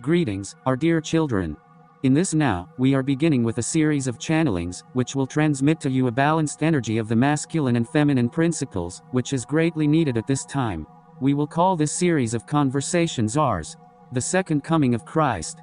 Greetings, our dear children. In this now, we are beginning with a series of channelings, which will transmit to you a balanced energy of the masculine and feminine principles, which is greatly needed at this time. We will call this series of conversations ours, the second coming of Christ.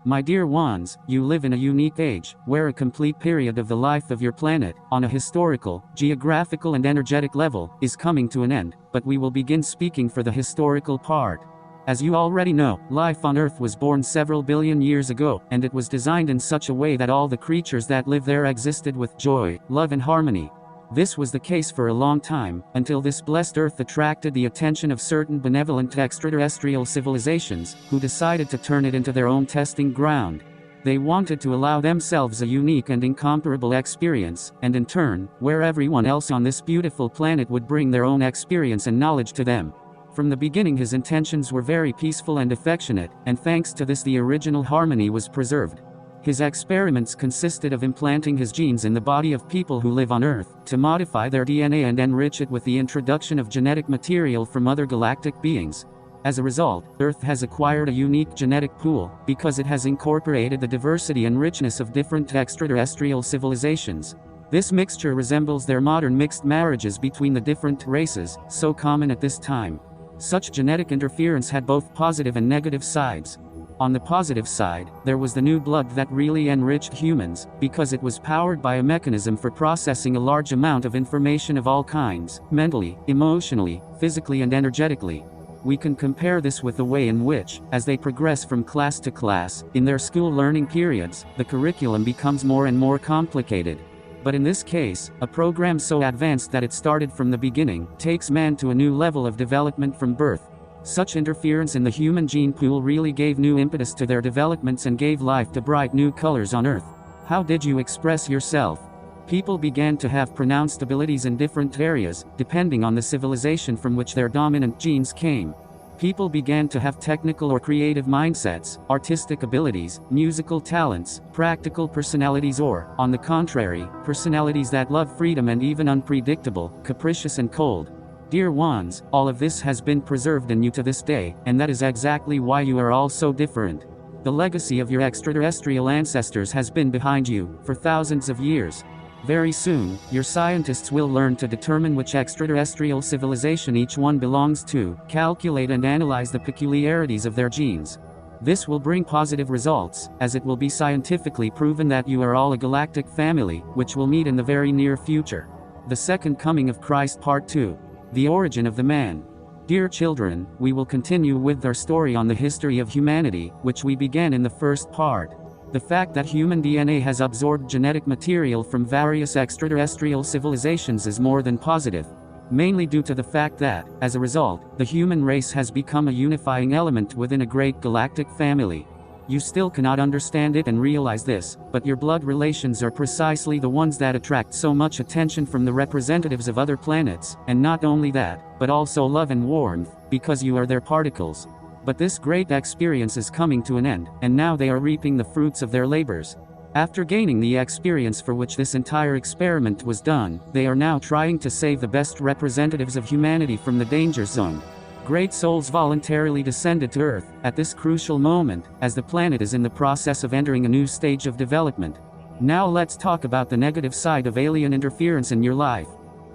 My dear ones, you live in a unique age, where a complete period of the life of your planet, on a historical, geographical and energetic level, is coming to an end, but we will begin speaking for the historical part. As you already know, life on Earth was born several billion years ago, and it was designed in such a way that all the creatures that live there existed with joy, love and harmony. This was the case for a long time, until this blessed Earth attracted the attention of certain benevolent extraterrestrial civilizations, who decided to turn it into their own testing ground. They wanted to allow themselves a unique and incomparable experience, and in turn, where everyone else on this beautiful planet would bring their own experience and knowledge to them. From the beginning his intentions were very peaceful and affectionate, and thanks to this the original harmony was preserved. His experiments consisted of implanting his genes in the body of people who live on Earth, to modify their DNA and enrich it with the introduction of genetic material from other galactic beings. As a result, Earth has acquired a unique genetic pool, because it has incorporated the diversity and richness of different extraterrestrial civilizations. This mixture resembles their modern mixed marriages between the different races, so common at this time. Such genetic interference had both positive and negative sides. On the positive side, there was the new blood that really enriched humans, because it was powered by a mechanism for processing a large amount of information of all kinds, mentally, emotionally, physically and energetically. We can compare this with the way in which, as they progress from class to class, in their school learning periods, the curriculum becomes more and more complicated. But in this case, a program so advanced that it started from the beginning, takes man to a new level of development from birth. Such interference in the human gene pool really gave new impetus to their developments and gave life to bright new colors on Earth. How did you express yourself? People began to have pronounced abilities in different areas, depending on the civilization from which their dominant genes came. People began to have technical or creative mindsets, artistic abilities, musical talents, practical personalities or, on the contrary, personalities that love freedom and even unpredictable, capricious and cold. Dear ones, all of this has been preserved in you to this day, and that is exactly why you are all so different. The legacy of your extraterrestrial ancestors has been behind you, for thousands of years. Very soon, your scientists will learn to determine which extraterrestrial civilization each one belongs to, calculate and analyze the peculiarities of their genes. This will bring positive results, as it will be scientifically proven that you are all a galactic family, which will meet in the very near future. The Second Coming of Christ Part 2. The Origin of the Man. Dear children, we will continue with our story on the history of humanity, which we began in the first part. The fact that human DNA has absorbed genetic material from various extraterrestrial civilizations is more than positive. Mainly due to the fact that, as a result, the human race has become a unifying element within a great galactic family. You still cannot understand it and realize this, but your blood relations are precisely the ones that attract so much attention from the representatives of other planets, and not only that, but also love and warmth, because you are their particles. But this great experience is coming to an end, and now they are reaping the fruits of their labors. After gaining the experience for which this entire experiment was done, they are now trying to save the best representatives of humanity from the danger zone. Great souls voluntarily descended to Earth, at this crucial moment, as the planet is in the process of entering a new stage of development. Now let's talk about the negative side of alien interference in your life.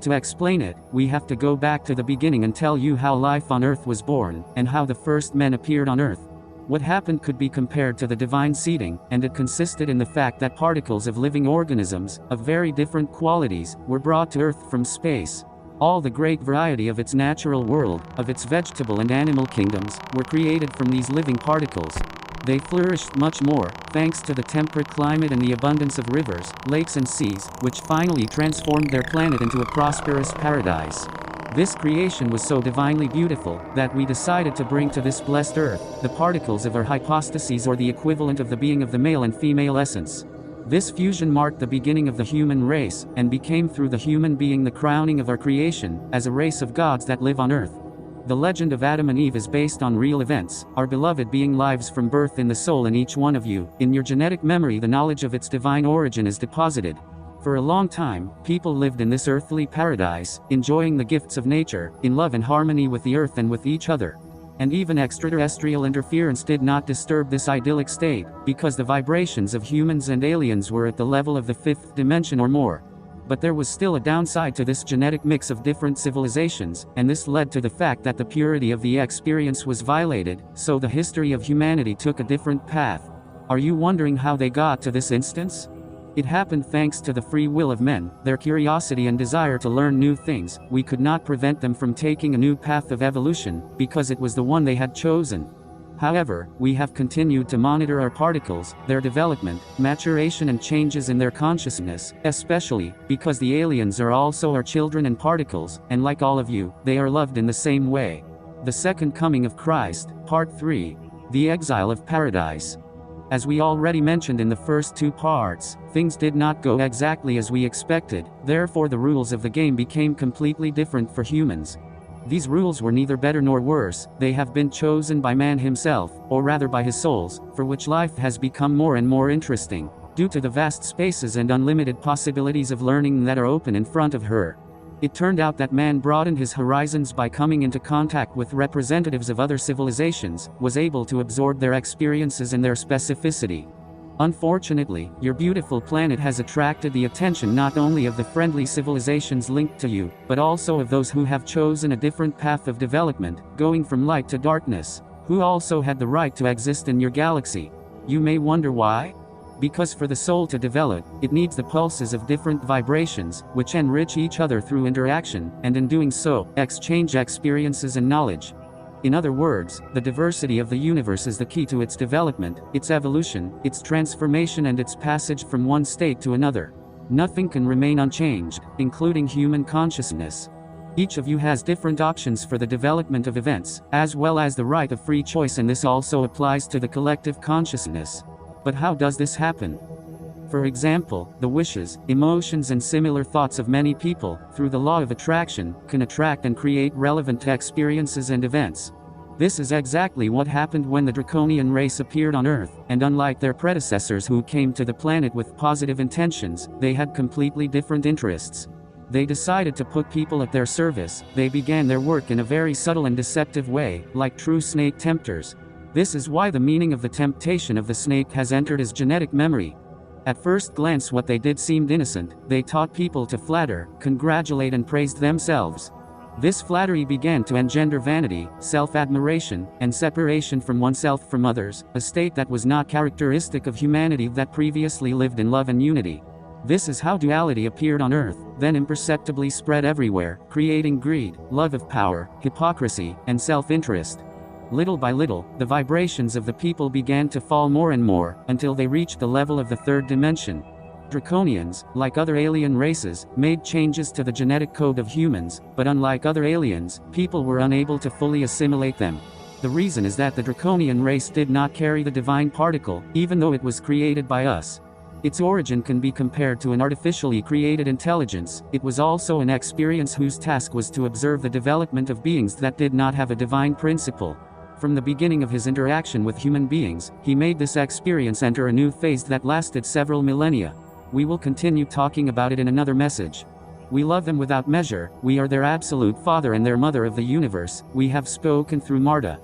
To explain it, we have to go back to the beginning and tell you how life on Earth was born, and how the first men appeared on Earth. What happened could be compared to the divine seeding, and it consisted in the fact that particles of living organisms, of very different qualities, were brought to Earth from space. All the great variety of its natural world, of its vegetable and animal kingdoms, were created from these living particles. They flourished much more, thanks to the temperate climate and the abundance of rivers, lakes and seas, which finally transformed their planet into a prosperous paradise. This creation was so divinely beautiful, that we decided to bring to this blessed Earth, the particles of our hypostases or the equivalent of the being of the male and female essence. This fusion marked the beginning of the human race, and became through the human being the crowning of our creation, as a race of gods that live on Earth. The legend of Adam and Eve is based on real events, our beloved being lives from birth in the soul in each one of you. In your genetic memory the knowledge of its divine origin is deposited. For a long time, people lived in this earthly paradise, enjoying the gifts of nature, in love and harmony with the earth and with each other. And even extraterrestrial interference did not disturb this idyllic state, because the vibrations of humans and aliens were at the level of the fifth dimension or more. But there was still a downside to this genetic mix of different civilizations, and this led to the fact that the purity of the experience was violated, so the history of humanity took a different path. Are you wondering how they got to this instance? It happened thanks to the free will of men, their curiosity and desire to learn new things. We could not prevent them from taking a new path of evolution, because it was the one they had chosen. However, we have continued to monitor our particles, their development, maturation and changes in their consciousness, especially, because the aliens are also our children and particles, and like all of you, they are loved in the same way. The Second Coming of Christ, Part 3. The Exile of Paradise. As we already mentioned in the first two parts, things did not go exactly as we expected, therefore the rules of the game became completely different for humans. These rules were neither better nor worse, they have been chosen by man himself, or rather by his souls, for which life has become more and more interesting, due to the vast spaces and unlimited possibilities of learning that are open in front of her. It turned out that man broadened his horizons by coming into contact with representatives of other civilizations, was able to absorb their experiences and their specificity. Unfortunately, your beautiful planet has attracted the attention not only of the friendly civilizations linked to you, but also of those who have chosen a different path of development, going from light to darkness, who also had the right to exist in your galaxy. You may wonder why? Because for the soul to develop, it needs the pulses of different vibrations, which enrich each other through interaction, and in doing so, exchange experiences and knowledge. In other words, the diversity of the universe is the key to its development, its evolution, its transformation and its passage from one state to another. Nothing can remain unchanged, including human consciousness. Each of you has different options for the development of events, as well as the right of free choice, and this also applies to the collective consciousness. But how does this happen? For example, the wishes, emotions and similar thoughts of many people, through the law of attraction, can attract and create relevant experiences and events. This is exactly what happened when the Draconian race appeared on Earth, and unlike their predecessors who came to the planet with positive intentions, they had completely different interests. They decided to put people at their service. They began their work in a very subtle and deceptive way, like true snake tempters. This is why the meaning of the temptation of the snake has entered his genetic memory. At first glance what they did seemed innocent. They taught people to flatter, congratulate and praise themselves. This flattery began to engender vanity, self-admiration, and separation from oneself from others, a state that was not characteristic of humanity that previously lived in love and unity. This is how duality appeared on Earth, then imperceptibly spread everywhere, creating greed, love of power, hypocrisy, and self-interest. Little by little, the vibrations of the people began to fall more and more, until they reached the level of the third dimension. Draconians, like other alien races, made changes to the genetic code of humans, but unlike other aliens, people were unable to fully assimilate them. The reason is that the Draconian race did not carry the divine particle, even though it was created by us. Its origin can be compared to an artificially created intelligence. It was also an experience whose task was to observe the development of beings that did not have a divine principle. From the beginning of his interaction with human beings, he made this experience enter a new phase that lasted several millennia. We will continue talking about it in another message. We love them without measure. We are their absolute father and their mother of the universe. We have spoken through Marta.